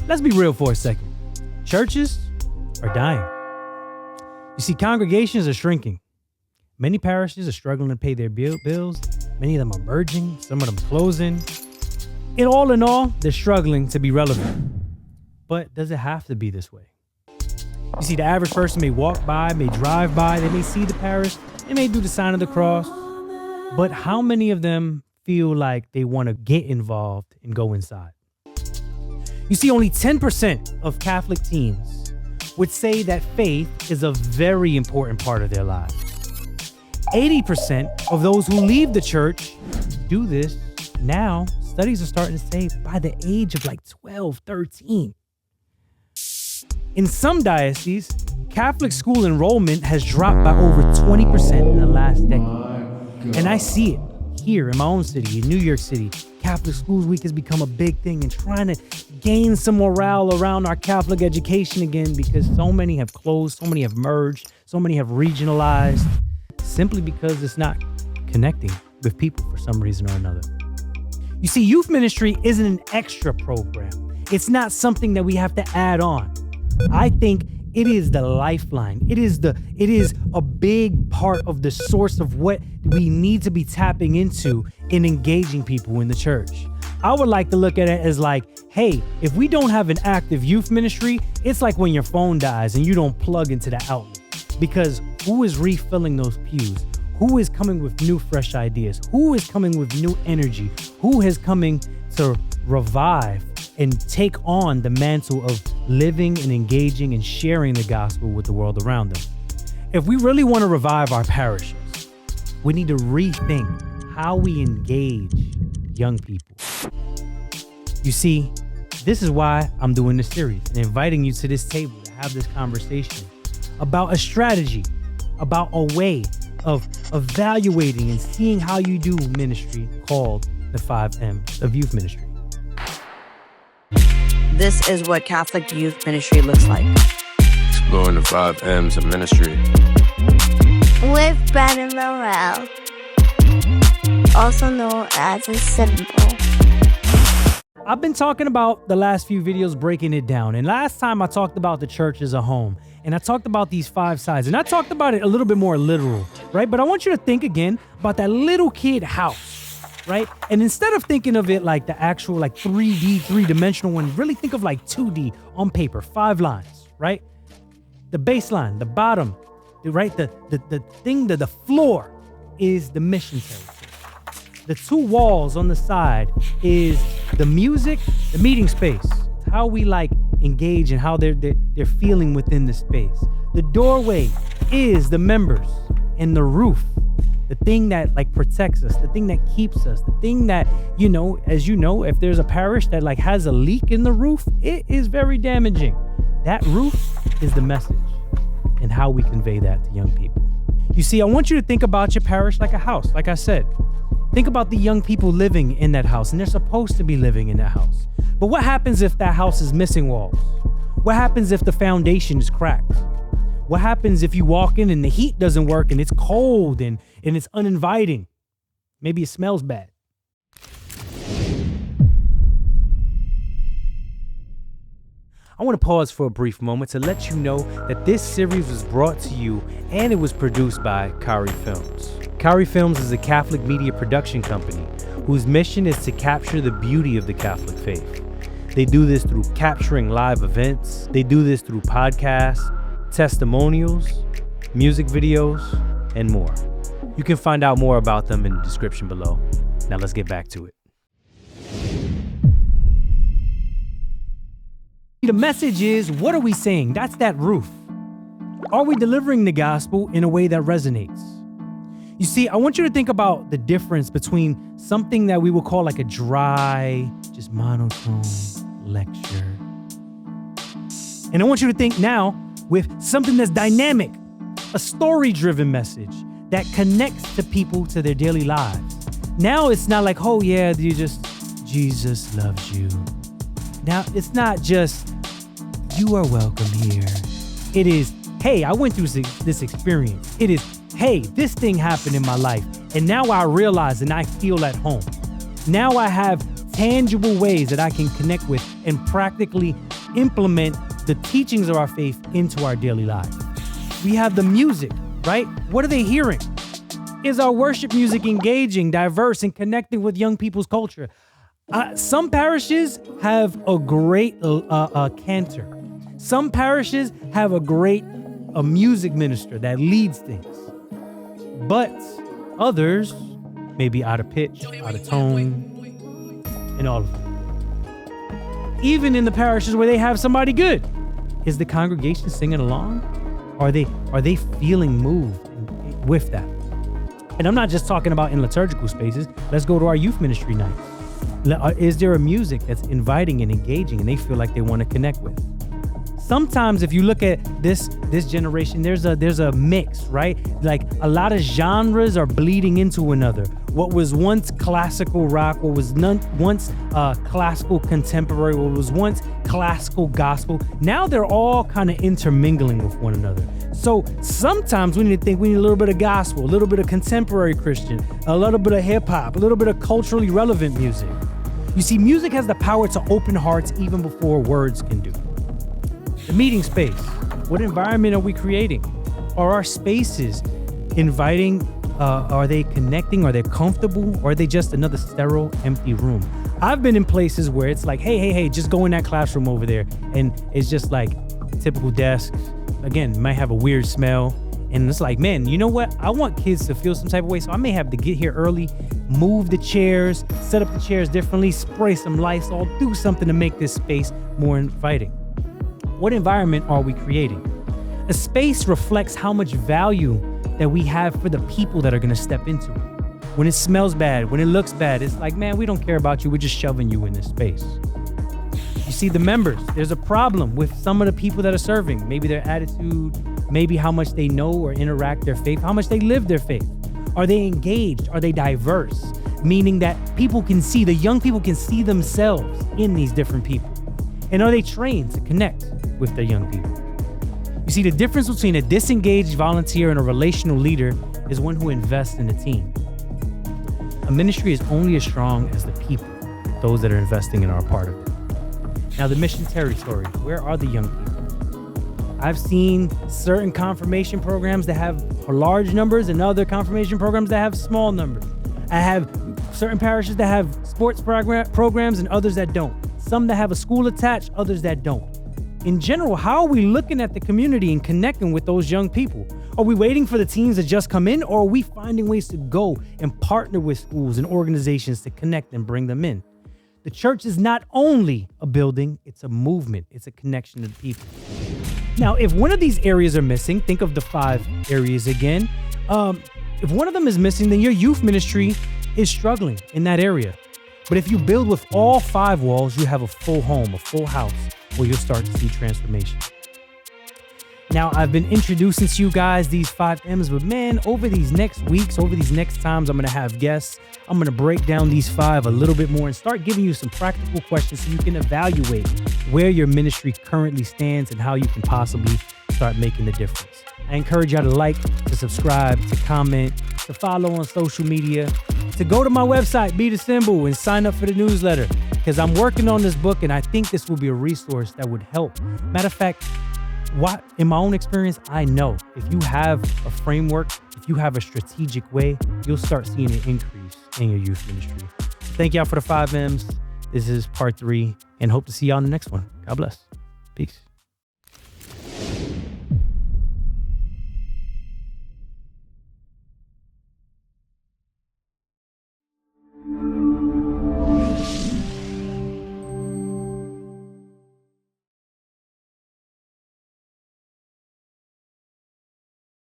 Let's be real for a second. Churches are dying. You see, congregations are shrinking. Many parishes are struggling to pay their bills. Many of them are merging, some of them closing. In all, they're struggling to be relevant. But does it have to be this way? You see, the average person may walk by, may drive by, they may see the parish, they may do the sign of the cross. But how many of them feel like they want to get involved and go inside? You see, only 10% of Catholic teens would say that faith is a very important part of their lives. 80% of those who leave the church do this now. Studies are starting to say by the age of like 12, 13. In some dioceses, Catholic school enrollment has dropped by over 20% in the last decade. And I see it here in my own city, in New York City. Catholic Schools Week has become a big thing and trying to gain some morale around our Catholic education again, because so many have closed, so many have merged, so many have regionalized, simply because it's not connecting with people for some reason or another. You see, youth ministry isn't an extra program. It's not something that we have to add on. I think it is the lifeline. It is a big part of the source of what we need to be tapping into in engaging people in the church. I would like to look at it as like, hey, if we don't have an active youth ministry, it's like when your phone dies and you don't plug into the outlet. Because who is refilling those pews? Who is coming with new, fresh ideas? Who is coming with new energy? Who is coming to revive and take on the mantle of living and engaging and sharing the gospel with the world around them? If we really want to revive our parishes, we need to rethink how we engage young people. You see, this is why I'm doing this series and inviting you to this table to have this conversation about a strategy, about a way of evaluating and seeing how you do ministry called the 5 M's of youth ministry. This is what Catholic youth ministry looks like. Exploring the 5 M's of ministry. With Brandon Morel, also known as a symbol. I've been talking about the last few videos breaking it down. And last time I talked about the church as a home. And I talked about these 5 sides. And I talked about it a little bit more literal, right? But I want you to think again about that little kid house, right? And instead of thinking of it like the actual like 3D, 3-dimensional one, really think of like 2D on paper, 5 lines, right? The baseline, the bottom, right? The thing, the floor is the mission territory. The 2 walls on the side is the music, the meeting space, how we like engage and how they're feeling within the space. The doorway is the members, and the roof, the thing that like protects us, the thing that keeps us, the thing that, you know, as you know, if there's a parish that like has a leak in the roof, it is very damaging. That roof is the message and how we convey that to young people. You see, I want you to think about your parish like a house, like I said. Think about the young people living in that house, and they're supposed to be living in that house. But what happens if that house is missing walls? What happens if the foundation is cracked? What happens if you walk in and the heat doesn't work and it's cold and it's uninviting? Maybe it smells bad. I want to pause for a brief moment to let you know that this series was brought to you and it was produced by Kari Films. Kari Films is a Catholic media production company whose mission is to capture the beauty of the Catholic faith. They do this through capturing live events. They do this through podcasts, testimonials, music videos, and more. You can find out more about them in the description below. Now let's get back to it. The message is, what are we saying? That's that roof. Are we delivering the gospel in a way that resonates? You see, I want you to think about the difference between something that we would call like a dry, just monotone lecture. And I want you to think now with something that's dynamic, a story-driven message that connects to people to their daily lives. Now it's not like, oh yeah, Jesus loves you. Now it's not just, you are welcome here. It is, hey, I went through this experience. It is, hey, this thing happened in my life, and now I realize and I feel at home. Now I have tangible ways that I can connect with and practically implement the teachings of our faith into our daily lives. We have the music, right? What are they hearing? Is our worship music engaging, diverse, and connecting with young people's culture? Some parishes have a great cantor. Some parishes have a great music minister that leads things. But others may be out of pitch, out of tone, and all of that. Even in the parishes where they have somebody good, is the congregation singing along? Are they feeling moved with that? And I'm not just talking about in liturgical spaces. Let's go to our youth ministry nights. Is there a music that's inviting and engaging and they feel like they want to connect with? Sometimes if you look at this generation, there's a mix, right? Like a lot of genres are bleeding into another. What was once classical rock, what was once classical contemporary, what was once classical gospel, now they're all kind of intermingling with one another. So sometimes we need to think we need a little bit of gospel, a little bit of contemporary Christian, a little bit of hip hop, a little bit of culturally relevant music. You see, music has the power to open hearts even before words can do. The meeting space. What environment are we creating? Are our spaces inviting? Are they connecting? Are they comfortable? Or are they just another sterile, empty room? I've been in places where it's like, hey, just go in that classroom over there. And it's just like typical desks. Again, might have a weird smell. And it's like, man, you know what? I want kids to feel some type of way. So I may have to get here early, move the chairs, set up the chairs differently, spray some Lysol, do something to make this space more inviting. What environment are we creating? A space reflects how much value that we have for the people that are going to step into it. When it smells bad, when it looks bad, it's like, man, we don't care about you. We're just shoving you in this space. You see, the members, there's a problem with some of the people that are serving. Maybe their attitude, maybe how much they know or interact their faith, how much they live their faith. Are they engaged? Are they diverse? Meaning that people can see, the young people can see themselves in these different people. And are they trained to connect with the young people? You see, the difference between a disengaged volunteer and a relational leader is one who invests in a team. A ministry is only as strong as the people, those that are investing and are a part of it. Now, the mission territory, where are the young people? I've seen certain confirmation programs that have large numbers and other confirmation programs that have small numbers. I have certain parishes that have sports programs and others that don't. Some that have a school attached, others that don't. In general, how are we looking at the community and connecting with those young people? Are we waiting for the teams to just come in, or are we finding ways to go and partner with schools and organizations to connect and bring them in? The church is not only a building, it's a movement. It's a connection to the people. Now, if one of these areas are missing, think of the 5 areas again. If one of them is missing, then your youth ministry is struggling in that area. But if you build with all 5 walls, you have a full home, a full house, where you'll start to see transformation. Now, I've been introducing to you guys these 5 M's, but man, over these next weeks, over these next times, I'm going to have guests. I'm going to break down these 5 a little bit more and start giving you some practical questions so you can evaluate where your ministry currently stands and how you can possibly start making the difference. I encourage y'all to like, to subscribe, to comment, to follow on social media, to go to my website, Be the Symbol, and sign up for the newsletter, because I'm working on this book and I think this will be a resource that would help. Matter of fact, in my own experience, I know if you have a framework, if you have a strategic way, you'll start seeing an increase in your youth ministry. Thank y'all for the 5 M's. This is part 3, and hope to see y'all in the next one. God bless. Peace.